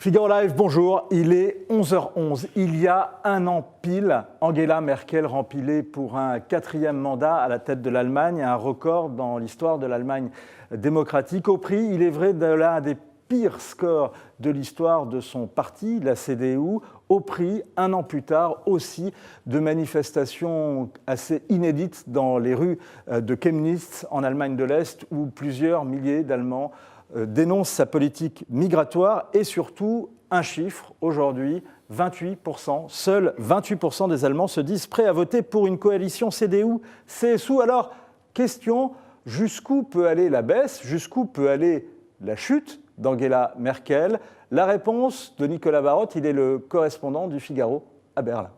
Figaro Live, bonjour, il est 11h11. Il y a un an pile, Angela Merkel rempilait pour un quatrième mandat à la tête de l'Allemagne, un record dans l'histoire de l'Allemagne démocratique, au prix, il est vrai, de l'un des pires scores de l'histoire de son parti, la CDU, au prix, un an plus tard, aussi de manifestations assez inédites dans les rues de Chemnitz, en Allemagne de l'Est, où plusieurs milliers d'Allemands dénonce sa politique migratoire et surtout un chiffre aujourd'hui, 28%. Seuls 28% des Allemands se disent prêts à voter pour une coalition CDU-CSU. Alors, question, jusqu'où peut aller la baisse? Jusqu'où peut aller la chute d'Angela Merkel? La réponse de Nicolas Barotte, il est le correspondant du Figaro à Berlin.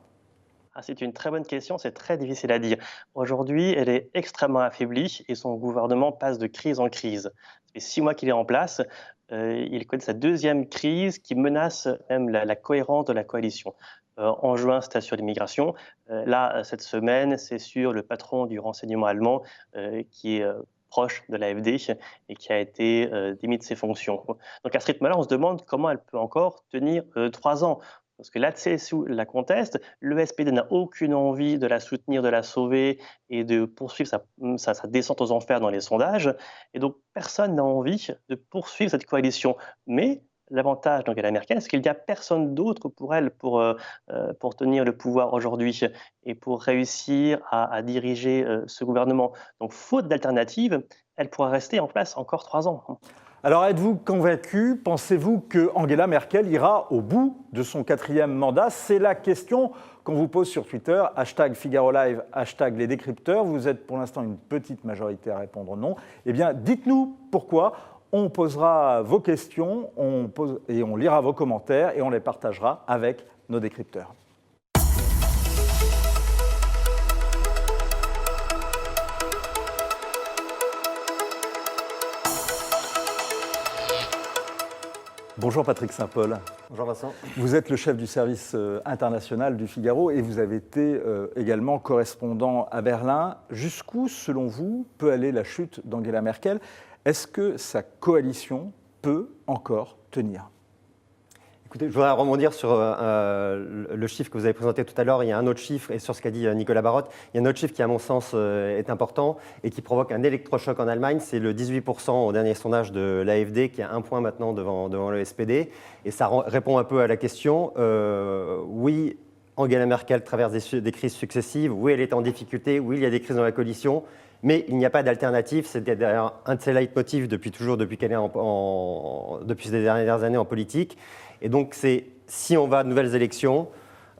C'est une très bonne question, c'est très difficile à dire. Aujourd'hui, elle est extrêmement affaiblie et son gouvernement passe de crise en crise. Ça fait 6 mois qu'il est en place, il connaît sa deuxième crise qui menace même la cohérence de la coalition. En juin, c'était sur l'immigration. Là, cette semaine, c'est sur le patron du renseignement allemand qui est proche de l'AfD et qui a été démis de ses fonctions. Donc à ce rythme-là, on se demande comment elle peut encore tenir 3 ans. Parce que la CSU la conteste, le SPD n'a aucune envie de la soutenir, de la sauver et de poursuivre sa descente aux enfers dans les sondages. Et donc, personne n'a envie de poursuivre cette coalition. Mais l'avantage d'Angela Merkel, c'est qu'il n'y a personne d'autre pour elle pour tenir le pouvoir aujourd'hui et pour réussir à diriger ce gouvernement. Donc, faute d'alternative, elle pourra rester en place encore 3 ans. Alors, êtes-vous convaincu? Pensez-vous que Angela Merkel ira au bout de son quatrième mandat? C'est la question qu'on vous pose sur Twitter, #Figaro Live, #les décrypteurs. Vous êtes pour l'instant une petite majorité à répondre non. Eh bien, dites-nous pourquoi. On posera vos questions et on lira vos commentaires et on les partagera avec nos décrypteurs. Bonjour Patrick Saint-Paul. Bonjour Vincent. Vous êtes le chef du service international du Figaro et vous avez été également correspondant à Berlin. Jusqu'où, selon vous, peut aller la chute d'Angela Merkel? Est-ce que sa coalition peut encore tenir? Écoutez, je voudrais rebondir sur le chiffre que vous avez présenté tout à l'heure. Il y a un autre chiffre, et sur ce qu'a dit Nicolas Barotte, il y a un autre chiffre qui, à mon sens, est important et qui provoque un électrochoc en Allemagne. C'est le 18% au dernier sondage de l'AfD, qui a 1 point maintenant devant le SPD. Et ça répond un peu à la question. Oui, Angela Merkel traverse des crises successives. Oui, elle est en difficulté. Oui, il y a des crises dans la coalition. Mais il n'y a pas d'alternative. C'est d'ailleurs un de ses leitmotifs depuis qu'elle est depuis ces dernières années en politique. Et donc, c'est si on va à de nouvelles élections,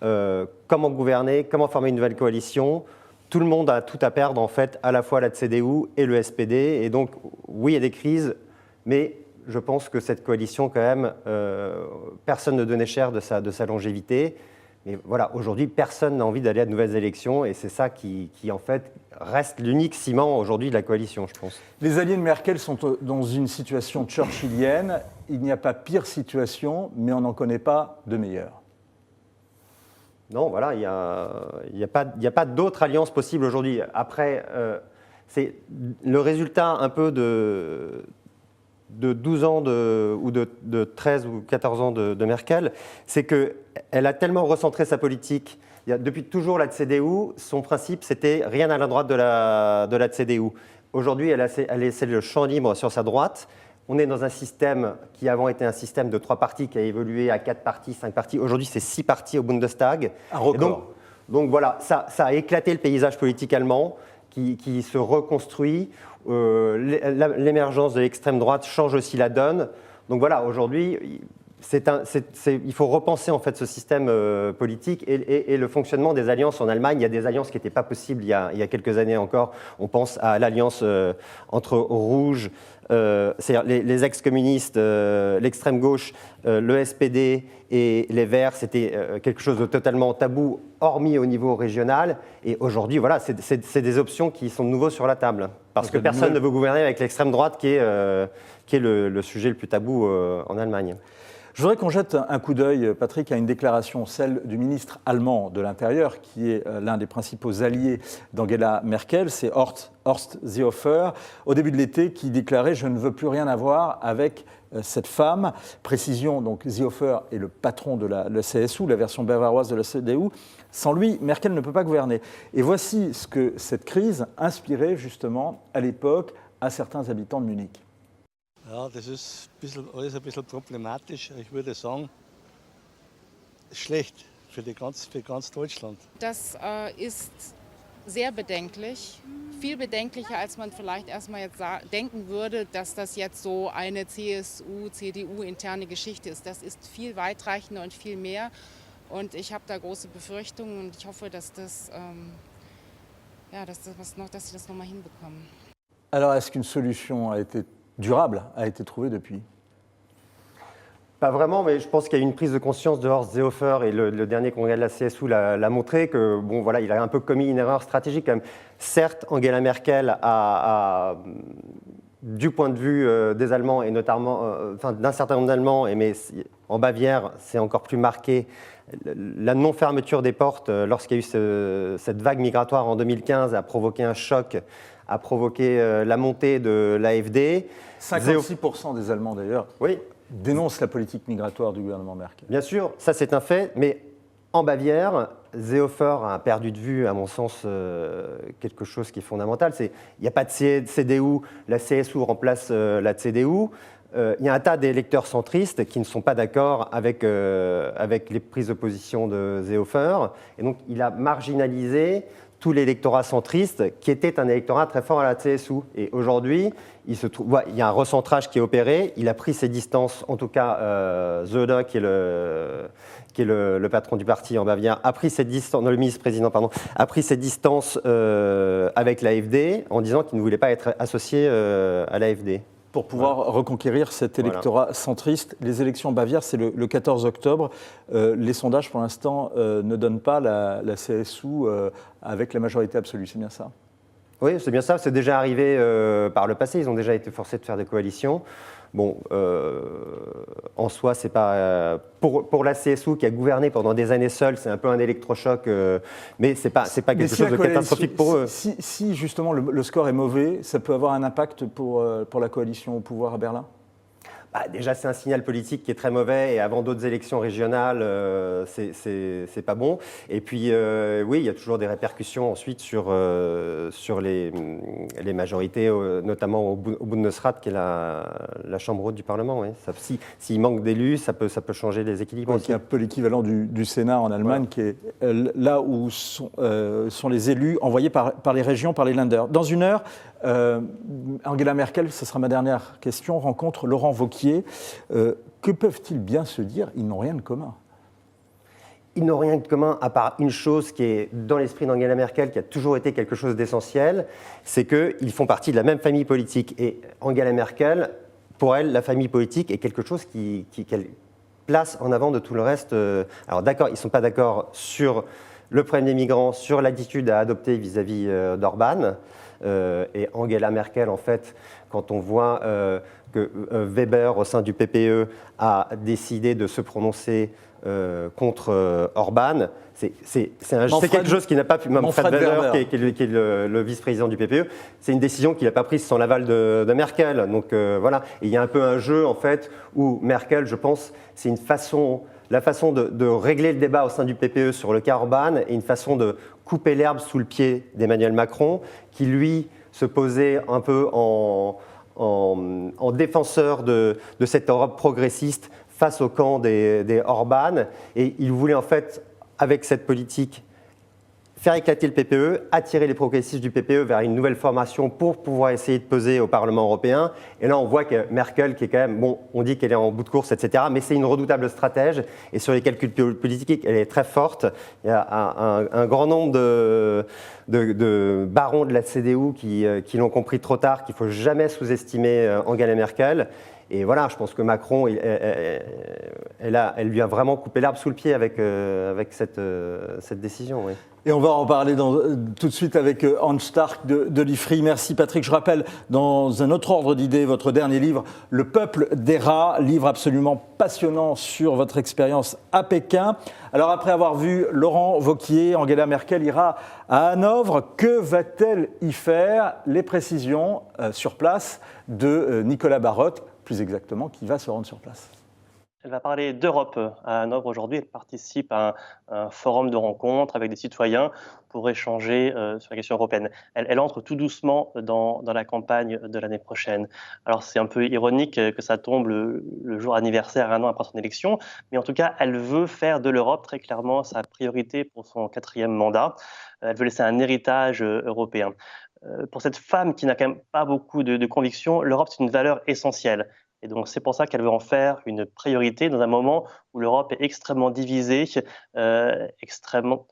comment gouverner, comment former une nouvelle coalition. Tout le monde a tout à perdre, en fait, à la fois la CDU et le SPD. Et donc, oui, il y a des crises, mais je pense que cette coalition, quand même, personne ne donnait cher de sa longévité. Mais voilà, aujourd'hui, personne n'a envie d'aller à de nouvelles élections et c'est ça qui en fait, reste l'unique ciment aujourd'hui de la coalition, je pense. Les alliés de Merkel sont dans une situation churchillienne. Il n'y a pas pire situation, mais on n'en connaît pas de meilleure. Non, voilà, il n'y a pas d'autre alliance possible aujourd'hui. Après, c'est le résultat un peu de 12 ans ou de 13 ou 14 ans de Merkel, c'est qu'elle a tellement recentré sa politique. Depuis toujours, la CDU, son principe, c'était rien à la droite de la CDU. Aujourd'hui, elle a laissé le champ libre sur sa droite. On est dans un système qui avant était un système de 3 partis qui a évolué à 4 partis, 5 partis. Aujourd'hui, c'est 6 partis au Bundestag. Un record. Donc voilà, ça a éclaté le paysage politique allemand qui se reconstruit. L'émergence de l'extrême droite change aussi la donne. Donc voilà, aujourd'hui, il faut repenser en fait ce système politique et le fonctionnement des alliances en Allemagne. Il y a des alliances qui n'étaient pas possibles il y a quelques années encore. On pense à l'alliance entre Rouge, c'est-à-dire les ex-communistes, l'extrême gauche, le SPD et les Verts. C'était quelque chose de totalement tabou, hormis au niveau régional. Et aujourd'hui, voilà, c'est des options qui sont de nouveau sur la table. Parce que personne ne veut gouverner avec l'extrême droite qui est le sujet le plus tabou en Allemagne. Je voudrais qu'on jette un coup d'œil, Patrick, à une déclaration, celle du ministre allemand de l'Intérieur, qui est l'un des principaux alliés d'Angela Merkel, c'est Horst Seehofer, au début de l'été, qui déclarait « Je ne veux plus rien avoir avec cette femme ». Précision, donc Seehofer est le patron de la CSU, la version bavaroise de la CDU. Sans lui, Merkel ne peut pas gouverner. Et voici ce que cette crise inspirait justement à l'époque à certains habitants de Munich. Ja, das ist alles ein bisschen problematisch. Ich würde sagen, schlecht für ganz Deutschland. Das ist sehr bedenklich, viel bedenklicher, als man vielleicht erstmal jetzt denken würde, dass das jetzt so eine CSU, CDU-interne Geschichte ist. Das ist viel weitreichender und viel mehr. Und ich habe da große Befürchtungen und ich hoffe, dass sie das nochmal hinbekommen. Alors, est-ce qu'une solution durable a été trouvée depuis? Pas vraiment, mais je pense qu'il y a eu une prise de conscience de Horst Seehofer et le dernier congrès de la CSU l'a montré que bon voilà, il a un peu commis une erreur stratégique quand même. Certes, Angela Merkel a du point de vue des Allemands et notamment d'un certain nombre d'Allemands, mais en Bavière, c'est encore plus marqué. La non-fermeture des portes lorsqu'il y a eu cette vague migratoire en 2015 a provoqué un choc, a provoqué la montée de l'AfD. 56% des Allemands d'ailleurs dénoncent la politique migratoire du gouvernement Merkel. Bien sûr, ça c'est un fait, mais en Bavière, Seehofer a perdu de vue, à mon sens, quelque chose qui est fondamental. Il n'y a pas de CDU, la CSU remplace la CDU. Il y a un tas d'électeurs centristes qui ne sont pas d'accord avec les prises de position de Seehofer. Et donc, il a marginalisé tout l'électorat centriste, qui était un électorat très fort à la CSU. Et aujourd'hui, il y a un recentrage qui est opéré. Il a pris ses distances, en tout cas, Söder, qui est le patron du parti en Bavière, a pris ses distances, le ministre-président, pardon, a pris ses distances avec l'AfD en disant qu'il ne voulait pas être associé à l'AfD. Pour pouvoir reconquérir cet électorat centriste. Les élections en Bavière, c'est le 14 octobre. Les sondages, pour l'instant, ne donnent pas la CSU avec la majorité absolue. C'est bien ça? Oui, c'est bien ça. C'est déjà arrivé par le passé. Ils ont déjà été forcés de faire des coalitions. Bon, en soi, c'est pas pour la CSU qui a gouverné pendant des années seule, c'est un peu un électrochoc, mais c'est pas quelque chose de catastrophique pour eux. Si justement le score est mauvais, ça peut avoir un impact pour la coalition au pouvoir à Berlin? Déjà, c'est un signal politique qui est très mauvais et avant d'autres élections régionales, c'est pas bon. Et puis, oui, il y a toujours des répercussions ensuite sur les majorités, notamment au Bundesrat, qui est la chambre haute du Parlement. Oui. S'il manque d'élus, ça peut changer les équilibres. C'est un peu l'équivalent du Sénat en Allemagne, qui est là où sont les élus envoyés par les régions, par les Länder. Dans une heure, Angela Merkel, ce sera ma dernière question, rencontre Laurent Wauquiez. Que peuvent-ils bien se dire? Ils n'ont rien de commun. Ils n'ont rien de commun à part une chose qui est dans l'esprit d'Angela Merkel, qui a toujours été quelque chose d'essentiel, c'est qu'ils font partie de la même famille politique. Et Angela Merkel, pour elle, la famille politique est quelque chose qu'elle place en avant de tout le reste. Alors d'accord, ils ne sont pas d'accord sur le problème des migrants, sur l'attitude à adopter vis-à-vis d'Orban. Et Angela Merkel, en fait, quand on voit que Weber, au sein du PPE, a décidé de se prononcer contre Orban, c'est quelque chose qui n'a pas pu... Manfred Weber, qui est le vice-président du PPE, c'est une décision qu'il n'a pas prise sans l'aval de Merkel. Donc voilà, et il y a un peu un jeu, en fait, où Merkel, je pense, c'est la façon de régler le débat au sein du PPE sur le cas Orban et une façon de couper l'herbe sous le pied d'Emmanuel Macron, qui lui se posait un peu en défenseur de cette Europe progressiste face au camp des Orban. Et il voulait en fait, avec cette politique, faire éclater le PPE, attirer les progressistes du PPE vers une nouvelle formation pour pouvoir essayer de peser au Parlement européen. Et là, on voit que Merkel, qui est quand même, bon, on dit qu'elle est en bout de course, etc., mais c'est une redoutable stratège. Et sur les calculs politiques, elle est très forte. Il y a un grand nombre de barons de la CDU qui l'ont compris trop tard, qu'il ne faut jamais sous-estimer Angela Merkel. Et voilà, je pense que Macron, elle lui a vraiment coupé l'herbe sous le pied avec cette décision. Oui. Et on va en parler tout de suite avec Hans Stark de l'IFRI. Merci Patrick. Je rappelle, dans un autre ordre d'idées, votre dernier livre, Le peuple des rats, livre absolument passionnant sur votre expérience à Pékin. Alors après avoir vu Laurent Wauquiez, Angela Merkel ira à Hanovre. Que va-t-elle y faire? Les précisions sur place de Nicolas Barotte, plus exactement, qui va se rendre sur place. Elle va parler d'Europe à Hanovre aujourd'hui. Elle participe à un forum de rencontre avec des citoyens pour échanger sur la question européenne. Elle entre tout doucement dans la campagne de l'année prochaine. Alors c'est un peu ironique que ça tombe le jour anniversaire, 1 an après son élection, mais en tout cas, elle veut faire de l'Europe très clairement sa priorité pour son 4e mandat. Elle veut laisser un héritage européen. Pour cette femme qui n'a quand même pas beaucoup de convictions, l'Europe c'est une valeur essentielle. Et donc, c'est pour ça qu'elle veut en faire une priorité dans un moment où l'Europe est extrêmement divisée, dans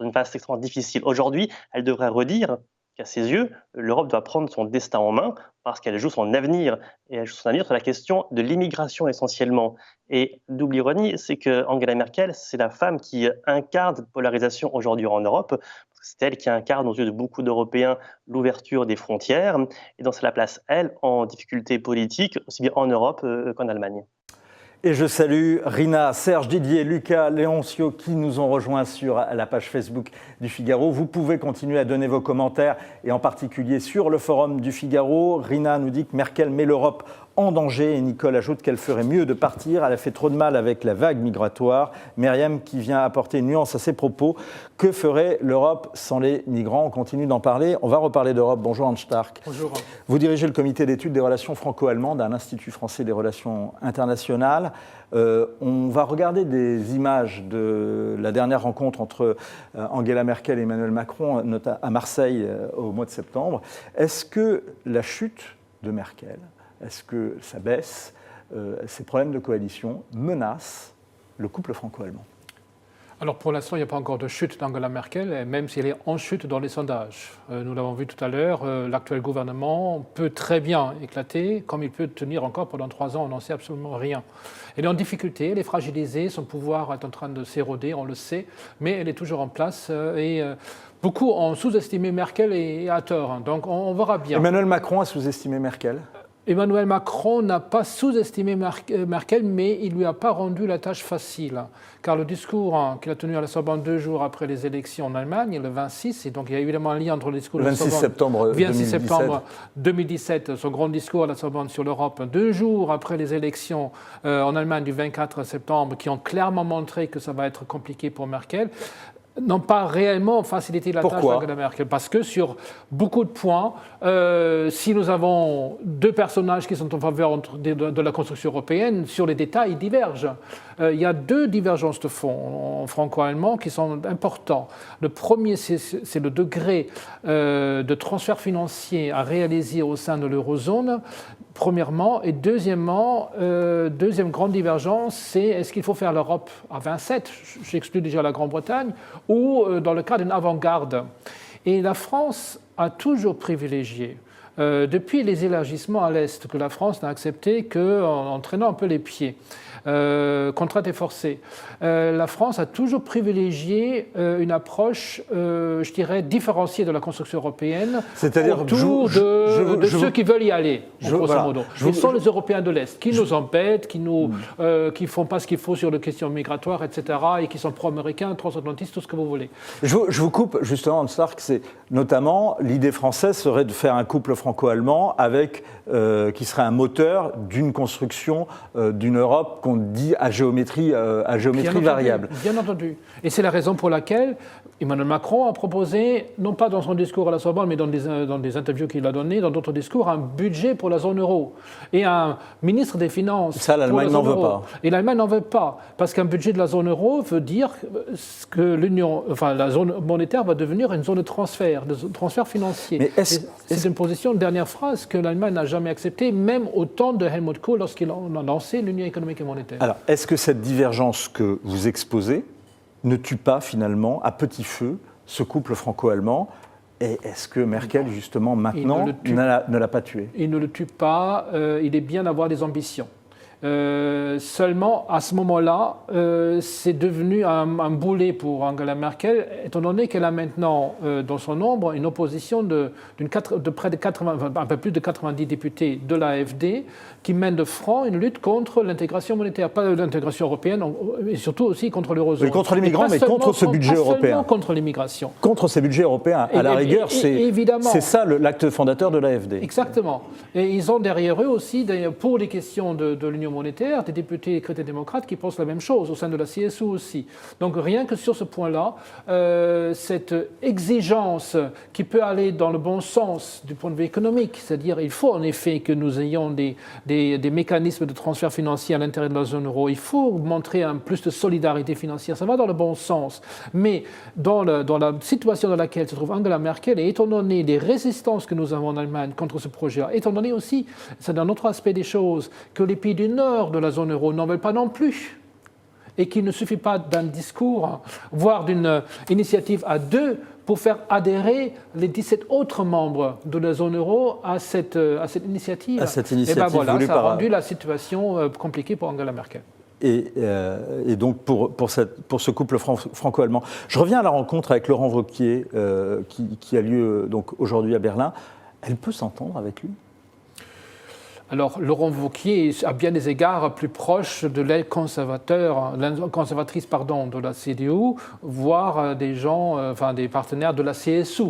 une phase extrêmement difficile. Aujourd'hui, elle devrait redire qu'à ses yeux, l'Europe doit prendre son destin en main parce qu'elle joue son avenir. Et elle joue son avenir sur la question de l'immigration essentiellement. Et double ironie, c'est que Angela Merkel, c'est la femme qui incarne cette polarisation aujourd'hui en Europe. C'est elle qui incarne aux yeux de beaucoup d'Européens l'ouverture des frontières. Et donc, cela place elle en difficulté politique, aussi bien en Europe qu'en Allemagne. Et je salue Rina, Serge, Didier, Lucas, Léoncio qui nous ont rejoints sur la page Facebook du Figaro. Vous pouvez continuer à donner vos commentaires et en particulier sur le forum du Figaro. Rina nous dit que Merkel met l'Europe en danger et Nicole ajoute qu'elle ferait mieux de partir. Elle a fait trop de mal avec la vague migratoire. Myriam qui vient apporter une nuance à ses propos. Que ferait l'Europe sans les migrants? On continue d'en parler. On va reparler d'Europe. Bonjour Hans Stark. Bonjour. Vous dirigez le comité d'études des relations franco-allemandes à l'Institut français des relations internationales. On va regarder des images de la dernière rencontre entre Angela Merkel et Emmanuel Macron à Marseille au mois de septembre. Est-ce que la chute de Merkel, est-ce que ça baisse, ces problèmes de coalition menacent le couple franco-allemand? Alors pour l'instant, il n'y a pas encore de chute d'Angela Merkel, même si elle est en chute dans les sondages. Nous l'avons vu tout à l'heure, l'actuel gouvernement peut très bien éclater, comme il peut tenir encore pendant 3 ans, on n'en sait absolument rien. Elle est en difficulté, elle est fragilisée, son pouvoir est en train de s'éroder, on le sait, mais elle est toujours en place et beaucoup ont sous-estimé Merkel et à tort, donc on verra bien. Emmanuel Macron a sous-estimé Merkel? Emmanuel Macron n'a pas sous-estimé Merkel, mais il ne lui a pas rendu la tâche facile. Car le discours qu'il a tenu à la Sorbonne 2 jours après les élections en Allemagne, le 26, et donc il y a évidemment un lien entre le discours le 26 septembre 2017, son grand discours à la Sorbonne sur l'Europe, 2 jours après les élections en Allemagne du 24 septembre, qui ont clairement montré que ça va être compliqué pour Merkel, n'ont pas réellement facilité la tâche d'Angela Merkel. Parce que sur beaucoup de points, si nous avons 2 personnages qui sont en faveur de la construction européenne, sur les détails, ils divergent. Il y a 2 divergences de fond en franco-allemand qui sont importants. Le premier, c'est le degré de transfert financier à réaliser au sein de l'eurozone, premièrement. Et deuxièmement, deuxième grande divergence, c'est est-ce qu'il faut faire l'Europe à 27, j'exclus déjà la Grande-Bretagne, ou dans le cas d'une avant-garde. Et la France a toujours privilégié, depuis les élargissements à l'Est, que la France n'a accepté qu'en traînant un peu les pieds. Contrainte et forcée. La France a toujours privilégié une approche, je dirais, différenciée de la construction européenne, c'est-à-dire autour de ceux qui veulent y aller, grosso modo. Ils sont les Européens de l'Est, qui nous embêtent, qui ne font pas ce qu'il faut sur les questions migratoires, etc., et qui sont pro-américains, transatlantistes, tout ce que vous voulez. Je vous coupe, justement, Hans Stark, c'est notamment l'idée française serait de faire un couple franco-allemand avec, qui serait un moteur d'une construction d'une Europe qu'on dit à géométrie variable. Bien entendu. Et c'est la raison pour laquelle Emmanuel Macron a proposé, non pas dans son discours à la Sorbonne, mais dans des interviews qu'il a données, dans d'autres discours, un budget pour la zone euro et un ministre des Finances. Ça, l'Allemagne n'en veut pas. Et l'Allemagne n'en veut pas, parce qu'un budget de la zone euro veut dire que la zone monétaire va devenir une zone de transfert financier. C'est une position, dernière phrase, que l'Allemagne n'a jamais acceptée, même au temps de Helmut Kohl, lorsqu'il a lancé l'Union économique et monétaire. Alors, est-ce que cette divergence que vous exposez ne tue pas finalement à petit feu ce couple franco-allemand? Et est-ce que Merkel, justement, maintenant, ne l'a pas tué? Il ne le tue pas. Il est bien d'avoir des ambitions. Seulement, à ce moment-là, c'est devenu un boulet pour Angela Merkel, étant donné qu'elle a maintenant dans son nombre une opposition de près de 80, un peu plus de 90 députés de l'AfD qui mènent de front une lutte contre l'intégration monétaire, pas l'intégration européenne, et surtout aussi contre l'eurozone. Oui, contre les migrants, mais contre ce budget européen. Seulement contre l'immigration. Contre ces budgets européens. À la rigueur, c'est ça l'acte fondateur de l'AfD. Exactement. Et ils ont derrière eux aussi, pour les questions de l'Union monétaire, des députés chrétiens-démocrates qui pensent la même chose, au sein de la CSU aussi. Donc rien que sur ce point-là, cette exigence qui peut aller dans le bon sens du point de vue économique, c'est-à-dire il faut en effet que nous ayons des mécanismes de transfert financier à l'intérieur de la zone euro, il faut montrer un plus de solidarité financière, ça va dans le bon sens. Mais dans la situation dans laquelle se trouve Angela Merkel, et étant donné les résistances que nous avons en Allemagne contre ce projet-là, étant donné aussi, c'est un autre aspect des choses, que les pays du nord de la zone euro n'en veulent pas non plus, et qu'il ne suffit pas d'un discours, voire d'une initiative à deux, pour faire adhérer les 17 autres membres de la zone euro à cette initiative. À cette initiative. Et ben voilà, voulue ça a rendu la situation compliquée pour Angela Merkel. Et donc pour ce couple franco-allemand. Je reviens à la rencontre avec Laurent Wauquiez qui a lieu donc aujourd'hui à Berlin. Elle peut s'entendre avec lui ? Alors, Laurent Wauquiez est à bien des égards plus proche de l'aile conservatrice de la CDU, voire des partenaires de la CSU.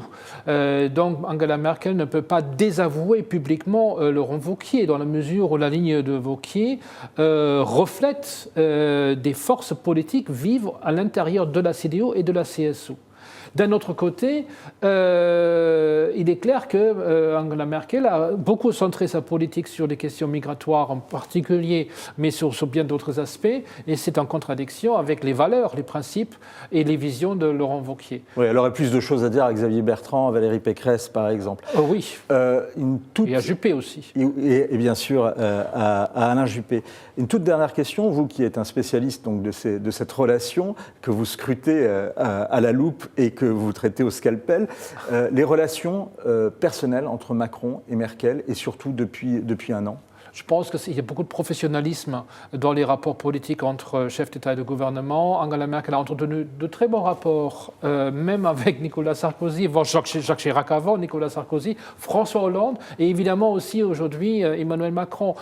Donc, Angela Merkel ne peut pas désavouer publiquement Laurent Wauquiez, dans la mesure où la ligne de Wauquiez reflète des forces politiques vives à l'intérieur de la CDU et de la CSU. D'un autre côté, il est clair que Angela Merkel a beaucoup centré sa politique sur les questions migratoires en particulier, mais sur bien d'autres aspects, et c'est en contradiction avec les valeurs, les principes et les visions de Laurent Wauquiez. Oui, elle aurait plus de choses à dire à Xavier Bertrand, à Valérie Pécresse, par exemple. Oui, et à Juppé aussi. Et bien sûr, à Alain Juppé. Une toute dernière question, vous qui êtes un spécialiste donc, de cette relation que vous scrutez à la loupe et que vous traitez au scalpel, les relations personnelles entre Macron et Merkel, et surtout depuis un an. Je pense qu'il y a beaucoup de professionnalisme dans les rapports politiques entre chefs d'État et de gouvernement. Angela Merkel a entretenu de très bons rapports, même avec Nicolas Sarkozy, Jacques Chirac avant, Nicolas Sarkozy, François Hollande, et évidemment aussi aujourd'hui Emmanuel Macron.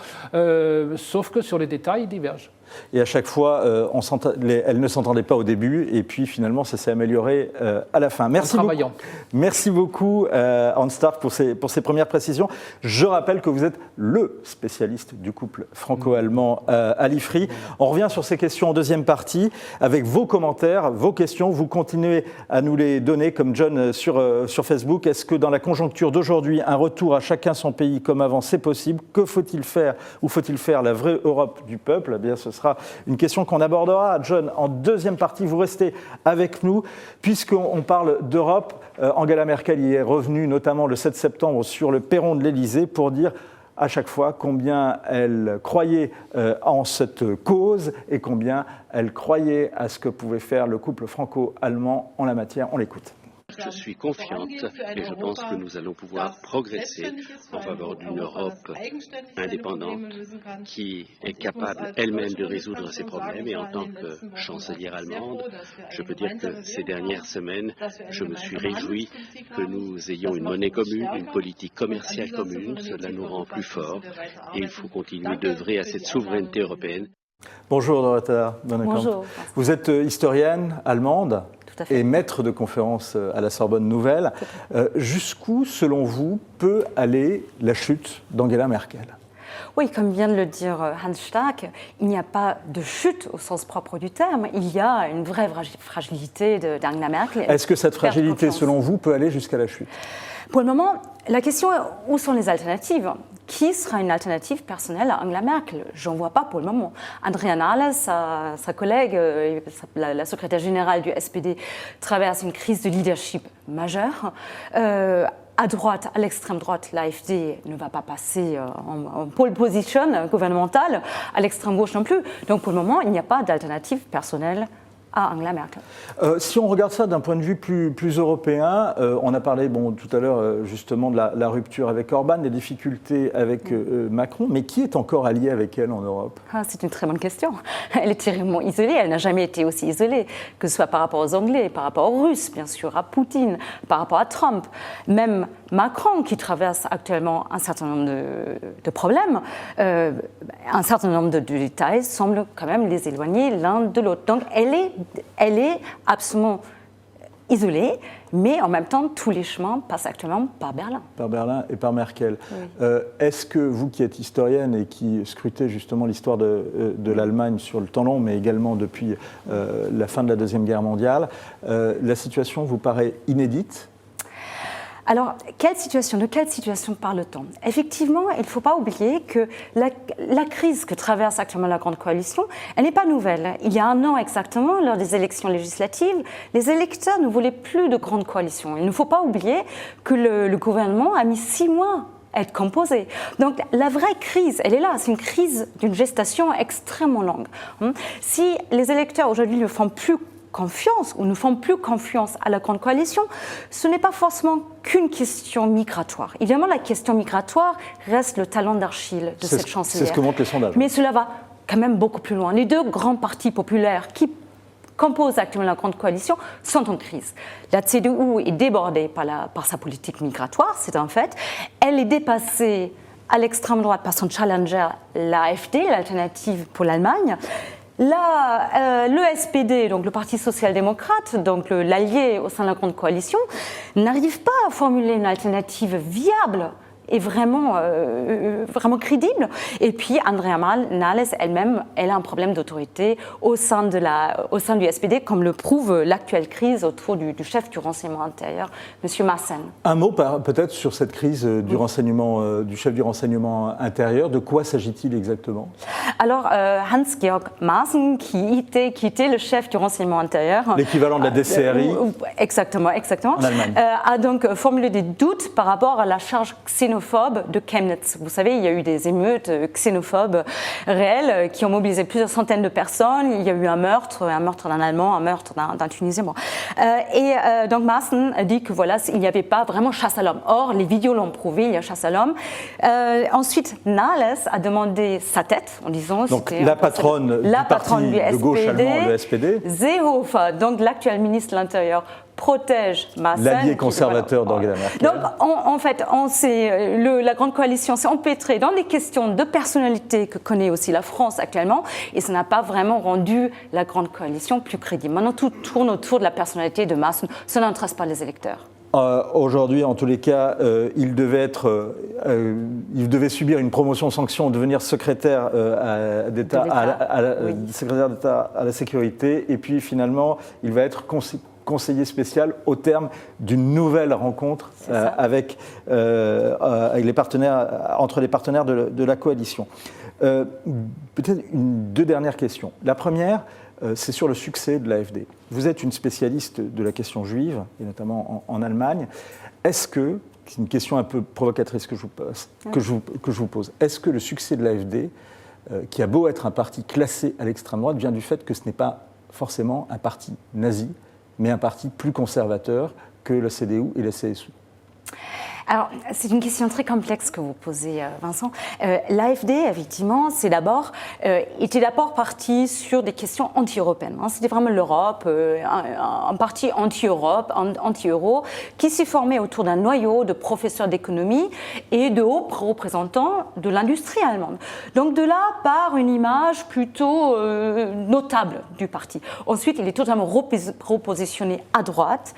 Sauf que sur les détails, ils divergent. Et à chaque fois, elles ne s'entendaient pas au début, et puis finalement, ça s'est amélioré à la fin. Merci beaucoup, Hans Stark, pour ces premières précisions. Je rappelle que vous êtes le spécialiste du couple franco-allemand à l'IFRI. On revient sur ces questions en deuxième partie, avec vos commentaires, vos questions. Vous continuez à nous les donner, comme John sur Facebook. Est-ce que dans la conjoncture d'aujourd'hui, un retour à chacun son pays comme avant, c'est possible ? Que faut-il faire ? Ou faut-il faire la vraie Europe du peuple ? Eh bien, ce sera une question qu'on abordera, John, en deuxième partie. Vous restez avec nous, puisqu'on parle d'Europe. Angela Merkel y est revenue, notamment le 7 septembre, sur le perron de l'Élysée pour dire à chaque fois combien elle croyait en cette cause et combien elle croyait à ce que pouvait faire le couple franco-allemand en la matière. On l'écoute. Je suis confiante et je pense que nous allons pouvoir progresser en faveur d'une Europe indépendante qui est capable elle-même de résoudre ses problèmes. Et en tant que chancelière allemande, je peux dire que ces dernières semaines, je me suis réjoui que nous ayons une monnaie commune, une politique commerciale commune. Cela nous rend plus forts et il faut continuer d'œuvrer à cette souveraineté européenne. Bonjour Dorothea Donnekamp. Bonjour. Vous êtes historienne allemande et maître de conférence à la Sorbonne Nouvelle. Jusqu'où, selon vous, peut aller la chute d'Angela Merkel ? Oui, comme vient de le dire Hans Stark, il n'y a pas de chute au sens propre du terme. Il y a une vraie fragilité d'Angela Merkel. Est-ce que cette fragilité, selon vous, peut aller jusqu'à la chute ? Pour le moment, la question est où sont les alternatives ? Qui sera une alternative personnelle à Angela Merkel ? J'en vois pas pour le moment. Andrea Nahles, sa collègue, la secrétaire générale du SPD, traverse une crise de leadership majeure. À droite, à l'extrême droite, l'AfD ne va pas passer en pole position gouvernementale, à l'extrême gauche non plus. Donc pour le moment, il n'y a pas d'alternative personnelle à Angela Merkel. Si on regarde ça d'un point de vue plus européen, on a parlé tout à l'heure justement de la rupture avec Orban, des difficultés avec Macron, mais qui est encore allié avec elle en Europe? C'est une très bonne question. Elle est terriblement isolée, elle n'a jamais été aussi isolée, que ce soit par rapport aux Anglais, par rapport aux Russes, bien sûr, à Poutine, par rapport à Trump. Même Macron, qui traverse actuellement un certain nombre de problèmes, un certain nombre de détails semblent quand même les éloigner l'un de l'autre. Donc elle est absolument isolée, mais en même temps, tous les chemins passent actuellement par Berlin. Par Berlin et par Merkel. Oui. Est-ce que vous qui êtes historienne et qui scrutez justement l'histoire de l'Allemagne sur le temps long, mais également depuis la fin de la Deuxième Guerre mondiale, la situation vous paraît inédite? Alors, de quelle situation parle-t-on? Effectivement, il ne faut pas oublier que la crise que traverse actuellement la Grande Coalition, elle n'est pas nouvelle. Il y a un an exactement, lors des élections législatives, les électeurs ne voulaient plus de Grande Coalition. Il ne faut pas oublier que le gouvernement a mis 6 mois à être composé. Donc la vraie crise, elle est là. C'est une crise d'une gestation extrêmement longue. Si les électeurs aujourd'hui ne font plus confiance ou ne font plus confiance à la Grande Coalition, ce n'est pas forcément qu'une question migratoire. Évidemment, la question migratoire reste le talon d'Achille de cette chancelière. C'est ce que montrent les sondages. Mais cela va quand même beaucoup plus loin. Les deux grands partis populaires qui composent actuellement la Grande Coalition sont en crise. La CDU est débordée par sa politique migratoire, c'est un fait. Elle est dépassée à l'extrême droite par son challenger, l'AfD, l'Alternative pour l'Allemagne. Le SPD, donc le Parti social-démocrate, donc l'allié au sein de la Grande Coalition, n'arrive pas à formuler une alternative viable est vraiment crédible. Et puis Andrea Nahles elle-même, elle a un problème d'autorité au sein du SPD, comme le prouve l'actuelle crise autour du chef du renseignement intérieur, M. Maaßen. Un mot peut-être sur cette crise du chef du renseignement intérieur. De quoi s'agit-il exactement? Alors, Hans-Georg Maaßen, qui était le chef du renseignement intérieur... L'équivalent de la DCRI. Exactement. En Allemagne. A donc formulé des doutes par rapport à la charge xénophobe de Chemnitz. Vous savez, il y a eu des émeutes xénophobes réelles qui ont mobilisé plusieurs centaines de personnes. Il y a eu un meurtre d'un Allemand, un meurtre d'un Tunisien. Bon. Donc Maaßen dit que voilà, il n'y avait pas vraiment chasse à l'homme. Or, les vidéos l'ont prouvé, il y a chasse à l'homme. Ensuite, Nahles a demandé sa tête en disant... Donc la patronne du parti de gauche allemand, le SPD. Seehofer, donc l'actuel ministre de l'Intérieur, protège Maaßen. L'allié conservateur d'Angela Merkel. Donc, en fait, la Grande Coalition s'est empêtrée dans des questions de personnalité que connaît aussi la France actuellement, et ça n'a pas vraiment rendu la Grande Coalition plus crédible. Maintenant, tout tourne autour de la personnalité de Maaßen. Ça n'intéresse pas les électeurs. Aujourd'hui, en tous les cas, il devait subir une promotion-sanction, devenir secrétaire d'État secrétaire d'État à la sécurité, et puis finalement, il va être conseiller spécial au terme d'une nouvelle rencontre avec entre les partenaires de la coalition. Peut-être deux dernières questions. La première, c'est sur le succès de l'AfD. Vous êtes une spécialiste de la question juive, et notamment en Allemagne. Est-ce que, c'est une question un peu provocatrice que je vous pose, est-ce que le succès de l'AfD, qui a beau être un parti classé à l'extrême droite, vient du fait que ce n'est pas forcément un parti nazi, mais un parti plus conservateur que la CDU et la CSU? Alors, c'est une question très complexe que vous posez, Vincent. L'AfD, effectivement, était d'abord parti sur des questions anti-européennes. C'était vraiment l'Europe, un parti anti-Europe, anti-euro, qui s'est formé autour d'un noyau de professeurs d'économie et de hauts représentants de l'industrie allemande. Donc, de là part une image plutôt notable du parti. Ensuite, il est totalement repositionné à droite,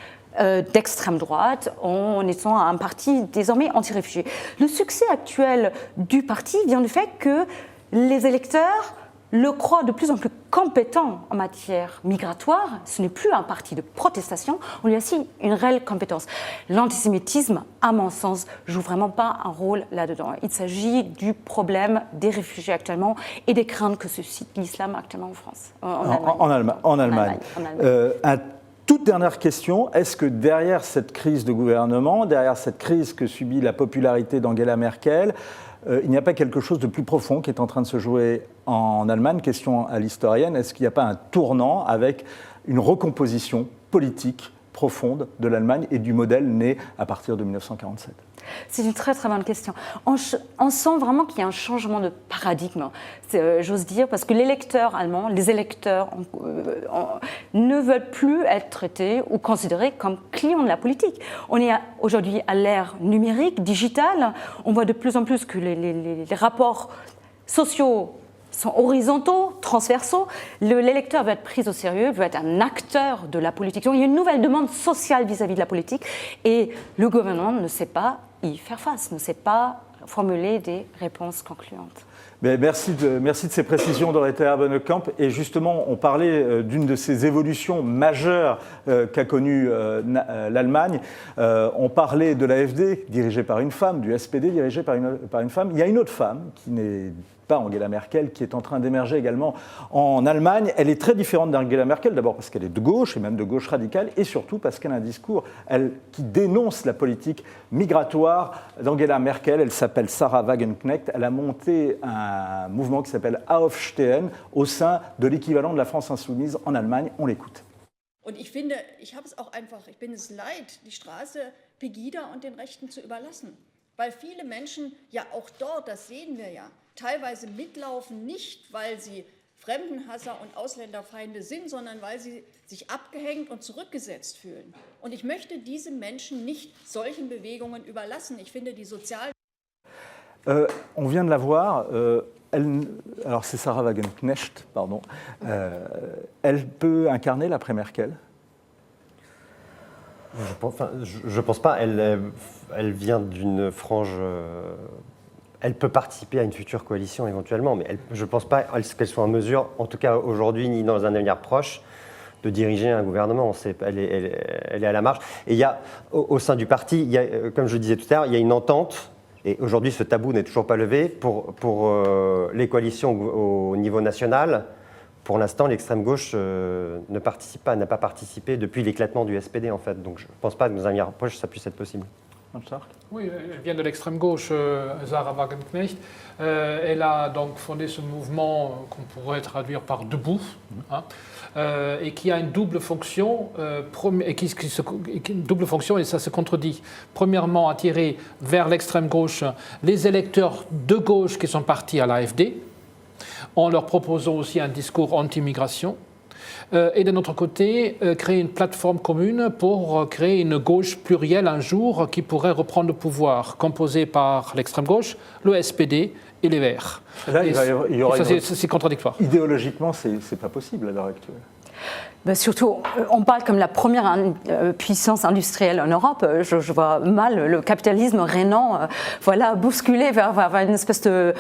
d'extrême droite, en étant un parti désormais anti-réfugié. Le succès actuel du parti vient du fait que les électeurs le croient de plus en plus compétent en matière migratoire. Ce n'est plus un parti de protestation, on lui assigne une réelle compétence. L'antisémitisme, à mon sens, joue vraiment pas un rôle là-dedans. Il s'agit du problème des réfugiés actuellement et des craintes que suscite l'islam actuellement en France, en Allemagne. Toute dernière question, est-ce que derrière cette crise de gouvernement, derrière cette crise que subit la popularité d'Angela Merkel, il n'y a pas quelque chose de plus profond qui est en train de se jouer en Allemagne, question à l'historienne, est-ce qu'il n'y a pas un tournant avec une recomposition politique profonde de l'Allemagne et du modèle né à partir de 1947 ? C'est une très très bonne question. On sent vraiment qu'il y a un changement de paradigme, j'ose dire, parce que les électeurs allemands, les électeurs ne veulent plus être traités ou considérés comme clients de la politique. On est aujourd'hui à l'ère numérique, digitale. On voit de plus en plus que les rapports sociaux sont horizontaux, transversaux. L'électeur veut être pris au sérieux, veut être un acteur de la politique. Donc, il y a une nouvelle demande sociale vis-à-vis de la politique et le gouvernement ne sait pas y faire face, ne sait pas formuler des réponses concluantes. Mais merci de ces précisions, Dorothea Bonnekamp. Et justement, on parlait d'une de ces évolutions majeures qu'a connues l'Allemagne. On parlait de l'AfD, dirigée par une femme, du SPD, dirigé par une femme. Il y a une autre femme qui n'est pas Angela Merkel, qui est en train d'émerger également en Allemagne. Elle est très différente d'Angela Merkel, d'abord parce qu'elle est de gauche, et même de gauche radicale, et surtout parce qu'elle a un discours qui dénonce la politique migratoire d'Angela Merkel. Elle s'appelle Sarah Wagenknecht. Elle a monté un mouvement qui s'appelle Aufstehen au sein de l'équivalent de la France insoumise en Allemagne. On l'écoute. Und ich finde, ich bin es leid, die Straße Pegida und den Rechten zu überlassen. Weil viele Menschen ja auch dort, das sehen wir ja, teilweise mitlaufen, nicht weil sie Fremdenhasser und Ausländerfeinde sind, sondern weil sie sich abgehängt und zurückgesetzt fühlen. Und ich möchte diese Menschen nicht solchen Bewegungen überlassen. Ich finde die sozialen... On vient de la voir. Alors c'est Sarah Wagenknecht, pardon. Elle peut incarner l'après-Merkel ? Je pense pas. Elle vient d'une frange. Elle peut participer à une future coalition éventuellement, mais je ne pense pas qu'elle soit en mesure, en tout cas aujourd'hui, ni dans un avenir proche, de diriger un gouvernement. Elle est à la marge. Et il y a, au sein du parti, il y a, comme je le disais tout à l'heure, il y a une entente. Et aujourd'hui, ce tabou n'est toujours pas levé pour les coalitions au niveau national. Pour l'instant, l'extrême gauche n'a pas participé depuis l'éclatement du SPD, en fait. Donc je ne pense pas que dans un avenir proche, ça puisse être possible. Oui, elle vient de l'extrême gauche, Sarah Wagenknecht. Elle a donc fondé ce mouvement qu'on pourrait traduire par Debout, et qui a une double fonction, double fonction, et ça se contredit. Premièrement, attirer vers l'extrême gauche les électeurs de gauche qui sont partis à l'AfD, en leur proposant aussi un discours anti-migration. Et d'un autre côté, créer une plateforme commune pour créer une gauche plurielle un jour qui pourrait reprendre le pouvoir, composée par l'extrême gauche, le SPD et les Verts. Là, il y aura c'est contradictoire. Idéologiquement, c'est pas possible à l'heure actuelle. Ben surtout, on parle comme la première puissance industrielle en Europe. Je vois mal le capitalisme rénant bousculer vers une espèce de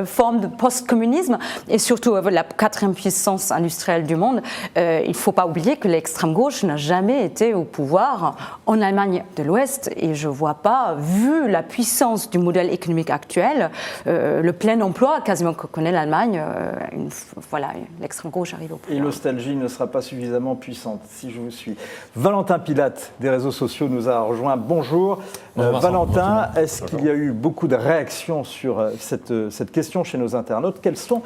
forme de post-communisme. Et surtout, la quatrième puissance industrielle du monde. Il ne faut pas oublier que l'extrême gauche n'a jamais été au pouvoir en Allemagne de l'Ouest. Et je ne vois pas, vu la puissance du modèle économique actuel, le plein emploi quasiment que connaît l'Allemagne, l'extrême gauche arrive au pouvoir. Et nostalgie ne sera pas suffisamment puissante, si je vous suis. Valentin Pilate, des réseaux sociaux, nous a rejoint. Bonjour. Valentin, est-ce qu'il y a eu beaucoup de réactions sur cette question chez nos internautes ? Quelles sont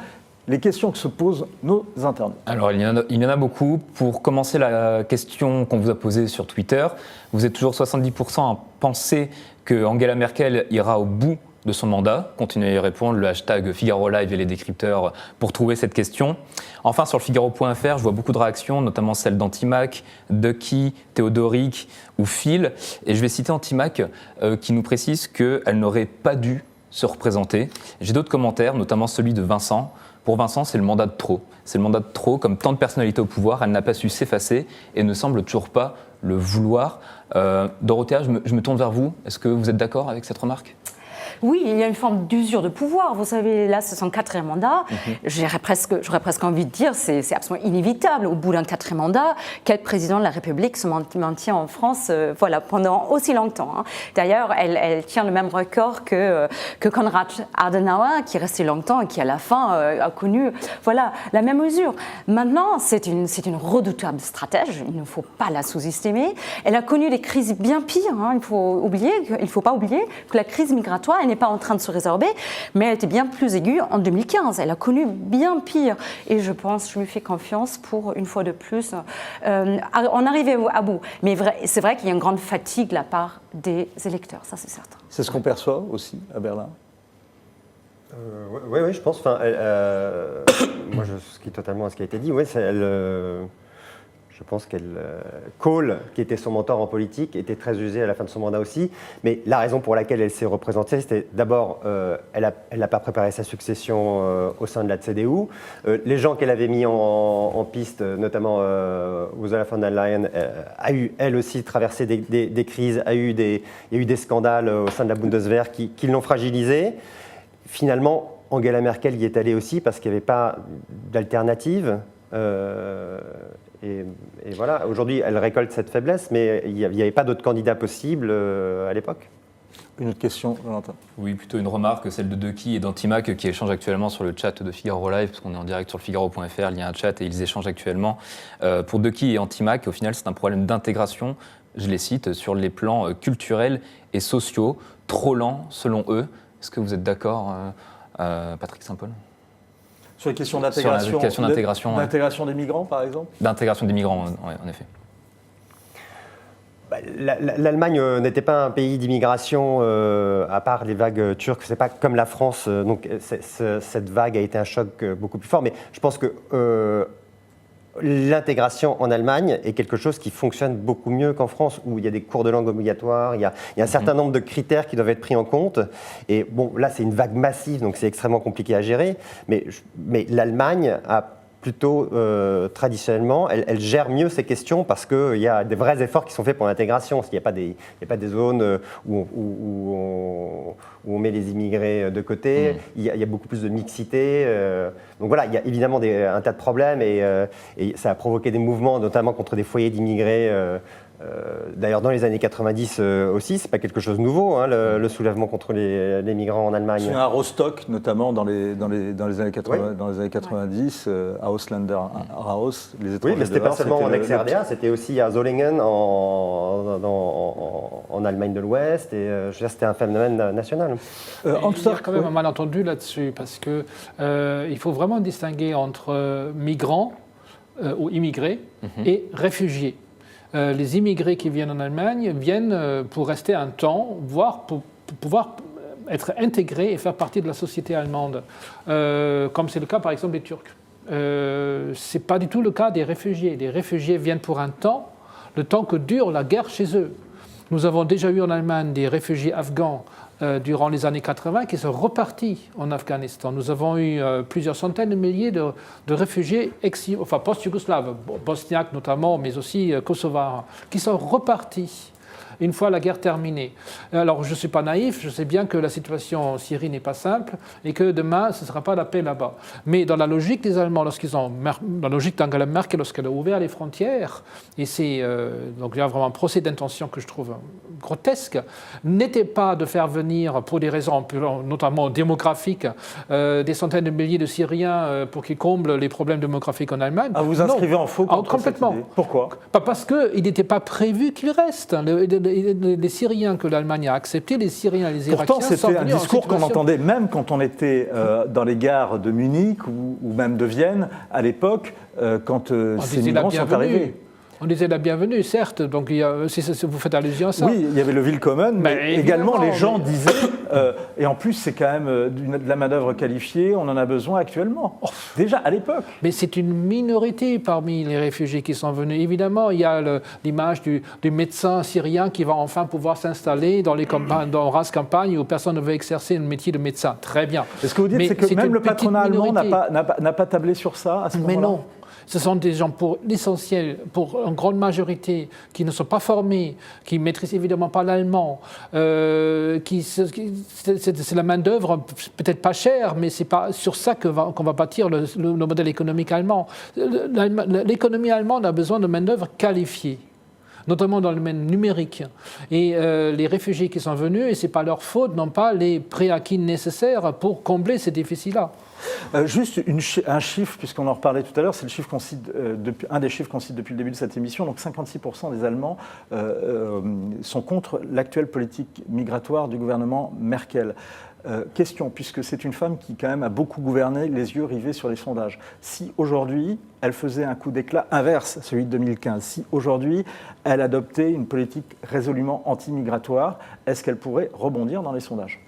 les questions que se posent nos internautes ? Alors, il y en a beaucoup. Pour commencer, la question qu'on vous a posée sur Twitter, vous êtes toujours 70% à penser que Angela Merkel ira au bout de son mandat. Continuez à y répondre, le hashtag Figaro Live et les décrypteurs pour trouver cette question. Enfin, sur le Figaro.fr, je vois beaucoup de réactions, notamment celles d'Antimac, Ducky, Théodoric ou Phil. Et je vais citer Antimac qui nous précise qu'elle n'aurait pas dû se représenter. J'ai d'autres commentaires, notamment celui de Vincent. Pour Vincent, c'est le mandat de trop. C'est le mandat de trop. Comme tant de personnalités au pouvoir, elle n'a pas su s'effacer et ne semble toujours pas le vouloir. Dorothea, je me tourne vers vous. Est-ce que vous êtes d'accord avec cette remarque ? Oui, il y a une forme d'usure de pouvoir. Vous savez, là, c'est son quatrième mandat. J'aurais presque envie de dire, c'est absolument inévitable. Au bout d'un quatrième mandat, quel président de la République se maintient en France pendant aussi longtemps, hein. D'ailleurs, elle tient le même record que Konrad Adenauer, qui est resté longtemps et qui, à la fin, a connu la même usure. Maintenant, c'est une redoutable stratège. Il ne faut pas la sous-estimer. Elle a connu des crises bien pires, hein. Il ne faut pas oublier que la crise migratoire elle n'est pas en train de se résorber, mais elle était bien plus aiguë en 2015. Elle a connu bien pire. Et je pense, je lui fais confiance pour, une fois de plus, en arriver à bout. Mais c'est vrai qu'il y a une grande fatigue de la part des électeurs, ça c'est certain. C'est ce qu'on perçoit aussi à Berlin. Oui, je pense. Moi, je souscris totalement à ce qui a été dit. Oui, je pense Kohl, qui était son mentor en politique, était très usée à la fin de son mandat aussi. Mais la raison pour laquelle elle s'est représentée, c'était d'abord, elle n'a pas préparé sa succession au sein de la CDU. Les gens qu'elle avait mis en piste, notamment Ursula von der Leyen, a eu, elle aussi, traversé des crises. Il y a eu des scandales au sein de la Bundeswehr qui l'ont fragilisée. Finalement, Angela Merkel y est allée aussi parce qu'il n'y avait pas d'alternative. Et voilà, aujourd'hui, elle récolte cette faiblesse, mais il n'y avait pas d'autres candidats possibles à l'époque. Une autre question, Valentin. Oui, plutôt une remarque, celle de Decky et d'Antimac qui échangent actuellement sur le chat de Figaro Live, parce qu'on est en direct sur le Figaro.fr, il y a un chat et ils échangent actuellement. Pour Decky et Antimac, au final, c'est un problème d'intégration, je les cite, sur les plans culturels et sociaux, trop lents selon eux. Est-ce que vous êtes d'accord, Patrick Saint-Paul ? Sur les questions d'intégration, sur la question d'intégration, d'intégration des migrants, par exemple ? D'intégration des migrants, oui, en effet. L'Allemagne n'était pas un pays d'immigration, à part les vagues turques. C'est pas comme la France, donc cette vague a été un choc beaucoup plus fort. Mais je pense que l'intégration en Allemagne est quelque chose qui fonctionne beaucoup mieux qu'en France, où il y a des cours de langue obligatoires, il y a un certain nombre de critères qui doivent être pris en compte. Et bon, là, c'est une vague massive, donc c'est extrêmement compliqué à gérer. Mais l'Allemagne a plutôt, traditionnellement, elle gère mieux ces questions parce qu'il y a des vrais efforts qui sont faits pour l'intégration. Il n'y a pas des zones où on met les immigrés de côté. Il y a beaucoup plus de mixité. Donc voilà, il y a évidemment un tas de problèmes et ça a provoqué des mouvements, notamment contre des foyers d'immigrés. D'ailleurs, dans les années 90 aussi, c'est pas quelque chose de nouveau, hein, le soulèvement contre les migrants en Allemagne. Il y a un Rostock, notamment dans les années 80, oui. Dans les années 90, à Auslander Raus, les étrangers. Oui, mais c'était pas seulement en ex-RDA, c'était aussi à Solingen, en Allemagne de l'Ouest, et c'était un phénomène national. Il y a quand même un malentendu là-dessus, parce que il faut vraiment distinguer entre migrants ou immigrés et réfugiés. Les immigrés qui viennent en Allemagne viennent pour rester un temps, voire pour pouvoir être intégrés et faire partie de la société allemande, comme c'est le cas par exemple des Turcs. Ce n'est pas du tout le cas des réfugiés. Les réfugiés viennent pour un temps, le temps que dure la guerre chez eux. Nous avons déjà eu en Allemagne des réfugiés afghans durant les années 80 qui sont repartis en Afghanistan. Nous avons eu plusieurs centaines de milliers de réfugiés post-yougoslaves, bosniaques notamment, mais aussi kosovars, qui sont repartis une fois la guerre terminée. Alors, je ne suis pas naïf, je sais bien que la situation en Syrie n'est pas simple et que demain, ce ne sera pas la paix là-bas. Mais dans la logique des Allemands, dans la logique d'Angela Merkel, lorsqu'elle a ouvert les frontières, et c'est donc il y a vraiment un procès d'intention que je trouve grotesque, n'était pas de faire venir, pour des raisons notamment démographiques, des centaines de milliers de Syriens pour qu'ils comblent les problèmes démographiques en Allemagne. Ah, vous inscrivez en faux contre complètement. Cette idée. Pourquoi ? Parce qu'il n'était pas prévu qu'il reste. Les Syriens que l'Allemagne a acceptés, les Syriens et les Irakiens. Pourtant, c'était un discours qu'on entendait même quand on était dans les gares de Munich ou même de Vienne à l'époque, quand ces migrants sont arrivés. On disait la bienvenue, certes, donc vous faites allusion à ça. Oui, il y avait le Willkommen, mais également les gens disaient, et en plus c'est quand même de la main-d'œuvre qualifiée, on en a besoin actuellement, déjà à l'époque. Mais c'est une minorité parmi les réfugiés qui sont venus. Évidemment, il y a l'image du médecin syrien qui va enfin pouvoir s'installer dans les campagnes, dans race campagne où personne ne veut exercer le métier de médecin. Très bien. Est-ce que vous dites que même le patronat allemand n'a pas tablé sur ça à ce moment-là ? Mais non. Ce sont des gens, pour l'essentiel, pour une grande majorité, qui ne sont pas formés, qui ne maîtrisent évidemment pas l'allemand, c'est la main-d'œuvre, peut-être pas chère, mais ce n'est pas sur ça qu'on va bâtir le modèle économique allemand. L'économie allemande a besoin de main-d'œuvre qualifiée. notamment dans le domaine numérique. Et les réfugiés qui sont venus, et ce n'est pas leur faute, n'ont pas les préacquis nécessaires pour combler ces déficits-là. Juste un chiffre, puisqu'on en reparlait tout à l'heure, c'est le chiffre qu'on cite, un des chiffres qu'on cite depuis le début de cette émission. Donc 56% des Allemands sont contre l'actuelle politique migratoire du gouvernement Merkel. Question, puisque c'est une femme qui quand même a beaucoup gouverné, les yeux rivés sur les sondages. Si aujourd'hui elle faisait un coup d'éclat inverse, celui de 2015, si aujourd'hui elle adoptait une politique résolument anti-migratoire, est-ce qu'elle pourrait rebondir dans les sondages ?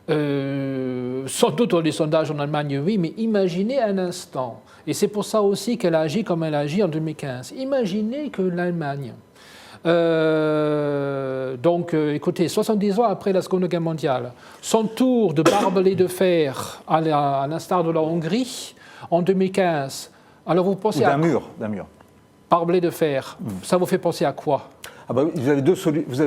Sans doute dans les sondages en Allemagne, oui, mais imaginez un instant, et c'est pour ça aussi qu'elle a agi comme elle a agi en 2015, imaginez que l'Allemagne, écoutez, 70 ans après la Seconde Guerre mondiale, son tour de barbelé de fer, à l'instar de la Hongrie, en 2015, alors vous pensez d'un mur. Barbelé de fer, ça vous fait penser à quoi ? Ah bah, vous avez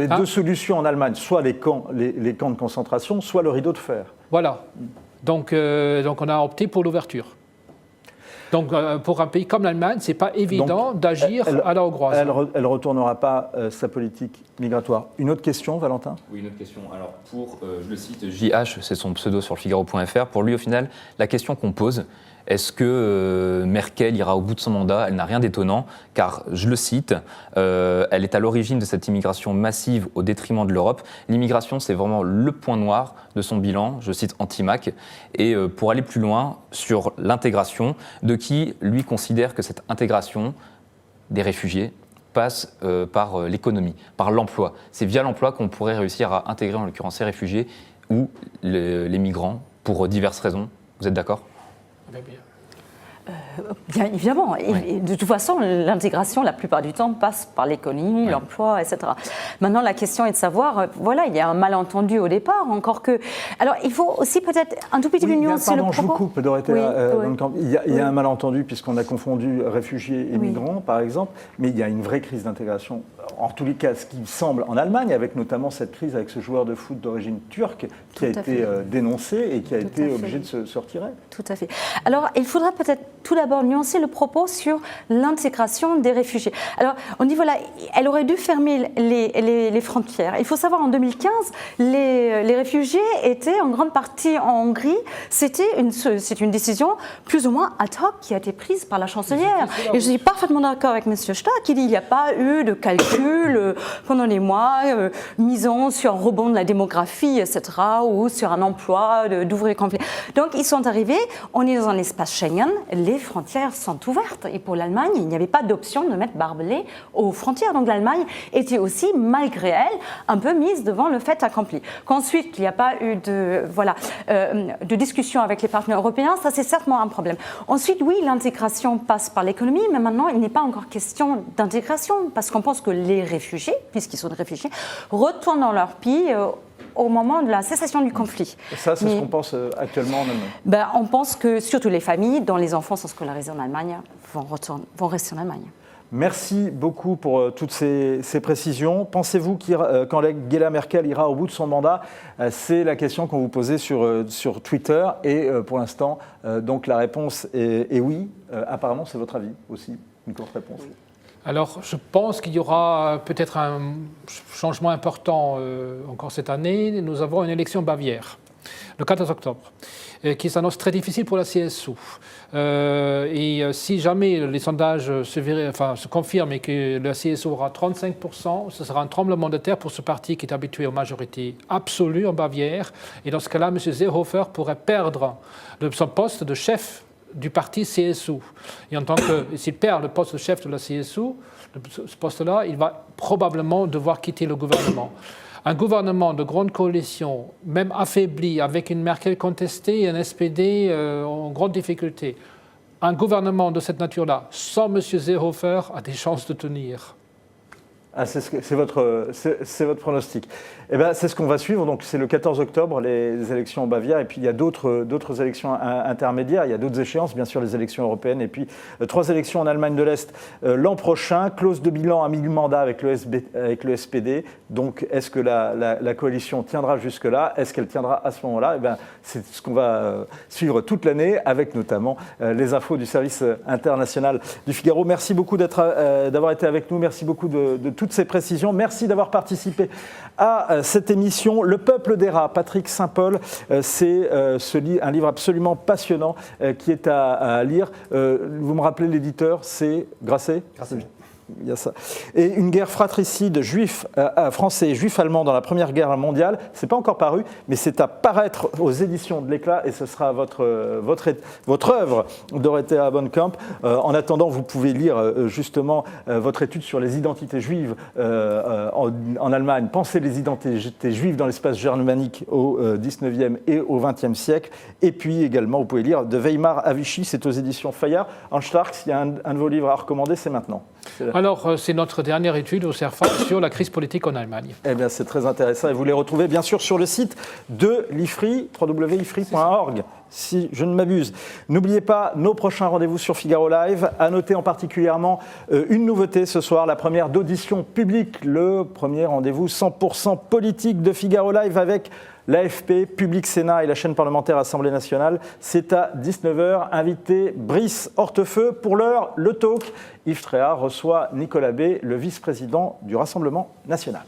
deux solutions en Allemagne, soit les camps de concentration, soit le rideau de fer. Voilà. Donc on a opté pour l'ouverture. Donc pour un pays comme l'Allemagne, ce n'est pas évident d'agir à la hongroise. Elle ne retournera pas sa politique migratoire. Une autre question, Valentin ? Oui, une autre question. Alors je le cite, JH, c'est son pseudo sur le Figaro.fr. Pour lui, au final, la question qu'on pose, est-ce que Merkel ira au bout de son mandat ? Elle n'a rien d'étonnant, car, je le cite, elle est à l'origine de cette immigration massive au détriment de l'Europe. L'immigration, c'est vraiment le point noir de son bilan, je cite Antimac. Et pour aller plus loin sur l'intégration, de qui, lui, considère que cette intégration des réfugiés passe par l'économie, par l'emploi. C'est via l'emploi qu'on pourrait réussir à intégrer, en l'occurrence, ces réfugiés ou les migrants, pour diverses raisons. Vous êtes d'accord ? Bien évidemment. Et de toute façon, l'intégration, la plupart du temps, passe par l'économie, l'emploi, etc. Maintenant, la question est de savoir, voilà, il y a un malentendu au départ, encore que... Alors, il faut aussi peut-être un tout petit peu nuancer le propos. Je vous coupe, Dorothée. Il y a un malentendu, puisqu'on a confondu réfugiés et migrants, par exemple, mais il y a une vraie crise d'intégration. En tous les cas, ce qui semble en Allemagne, avec notamment cette crise avec ce joueur de foot d'origine turque qui a été dénoncé et qui a été obligé de se retirer. Tout à fait. Alors, il faudra peut-être tout d'abord nuancer le propos sur l'intégration des réfugiés. Alors, on dit, voilà, elle aurait dû fermer les frontières. Il faut savoir, en 2015, les réfugiés étaient en grande partie en Hongrie. C'est une décision plus ou moins ad hoc qui a été prise par la chancelière. Et je suis parfaitement d'accord avec M. Stark, qui dit qu'il n'y a pas eu de calcul pendant les mois misant sur un rebond de la démographie, etc., ou sur un emploi d'ouvriers complets. Donc, ils sont arrivés, on est dans un espace Schengen, les frontières sont ouvertes. Et pour l'Allemagne, il n'y avait pas d'option de mettre barbelé aux frontières. Donc l'Allemagne était aussi, malgré elle, un peu mise devant le fait accompli. Qu'ensuite, il n'y a pas eu de discussion avec les partenaires européens, ça c'est certainement un problème. Ensuite, oui, l'intégration passe par l'économie, mais maintenant, il n'est pas encore question d'intégration, parce qu'on pense que les réfugiés, puisqu'ils sont des réfugiés, retournent dans leur pays au moment de la cessation du conflit. Ça, c'est ce qu'on pense actuellement en Allemagne. On pense que surtout les familles dont les enfants sont scolarisés en Allemagne vont rester en Allemagne. Merci beaucoup pour toutes ces précisions. Pensez-vous qu'Angela Merkel ira au bout de son mandat ? C'est la question qu'on vous posait sur Twitter. Et pour l'instant, donc la réponse est oui. Apparemment, c'est votre avis aussi. Une courte réponse. Oui. Alors, je pense qu'il y aura peut-être un changement important encore cette année. Nous avons une élection en Bavière, le 14 octobre, qui s'annonce très difficile pour la CSU. Et si jamais les sondages se confirment et que la CSU aura 35%, ce sera un tremblement de terre pour ce parti qui est habitué aux majorités absolues en Bavière. Et dans ce cas-là, M. Seehofer pourrait perdre son poste de chef du parti CSU. Et en tant que, s'il perd le poste de chef de la CSU, ce poste-là, il va probablement devoir quitter le gouvernement. Un gouvernement de grande coalition, même affaibli, avec une Merkel contestée et un SPD en grande difficulté, un gouvernement de cette nature-là, sans M. Seehofer, a des chances de tenir. Ah, c'est votre pronostic. Eh bien, c'est ce qu'on va suivre. Donc, c'est le 14 octobre, les élections en Bavière. Et puis, il y a d'autres élections intermédiaires. Il y a d'autres échéances, bien sûr, les élections européennes. Et puis, 3 élections en Allemagne de l'Est l'an prochain. Clause de bilan à mi-mandat avec le SPD. Donc, est-ce que la coalition tiendra jusque-là ? Est-ce qu'elle tiendra à ce moment-là ? Eh bien, c'est ce qu'on va suivre toute l'année, avec notamment les infos du service international du Figaro. Merci beaucoup d'avoir été avec nous. Merci beaucoup de tout toutes ces précisions. Merci d'avoir participé à cette émission. Le peuple des rats, Patrick Saint-Paul, c'est un livre absolument passionnant qui est à lire. Vous me rappelez l'éditeur, c'est Grasset ? Grasset. Il y a ça. Et une guerre fratricide juifs français et juifs allemands dans la Première Guerre mondiale, c'est pas encore paru, mais c'est à paraître aux éditions de l'Éclat et ce sera votre œuvre, Dorothea Bonnekamp. En attendant, vous pouvez lire justement votre étude sur les identités juives en Allemagne. Pensez les identités juives dans l'espace germanique au 19e et au 20e siècle. Et puis également, vous pouvez lire De Weimar à Vichy, c'est aux éditions Fayard. Hans Starks, il y a un de vos livres à recommander, c'est maintenant. Alors, c'est notre dernière étude au CERFA sur la crise politique en Allemagne. Eh bien, c'est très intéressant et vous les retrouvez bien sûr sur le site de l'IFRI, www.ifri.org, si je ne m'abuse. N'oubliez pas nos prochains rendez-vous sur Figaro Live. À noter en particulièrement une nouveauté ce soir, la première d'audition publique, le premier rendez-vous 100% politique de Figaro Live avec l'AFP, Public Sénat et la chaîne parlementaire Assemblée nationale. C'est à 19h. Invité Brice Hortefeux. Pour l'heure, le talk. Yves Tréhard reçoit Nicolas Bay, le vice-président du Rassemblement national.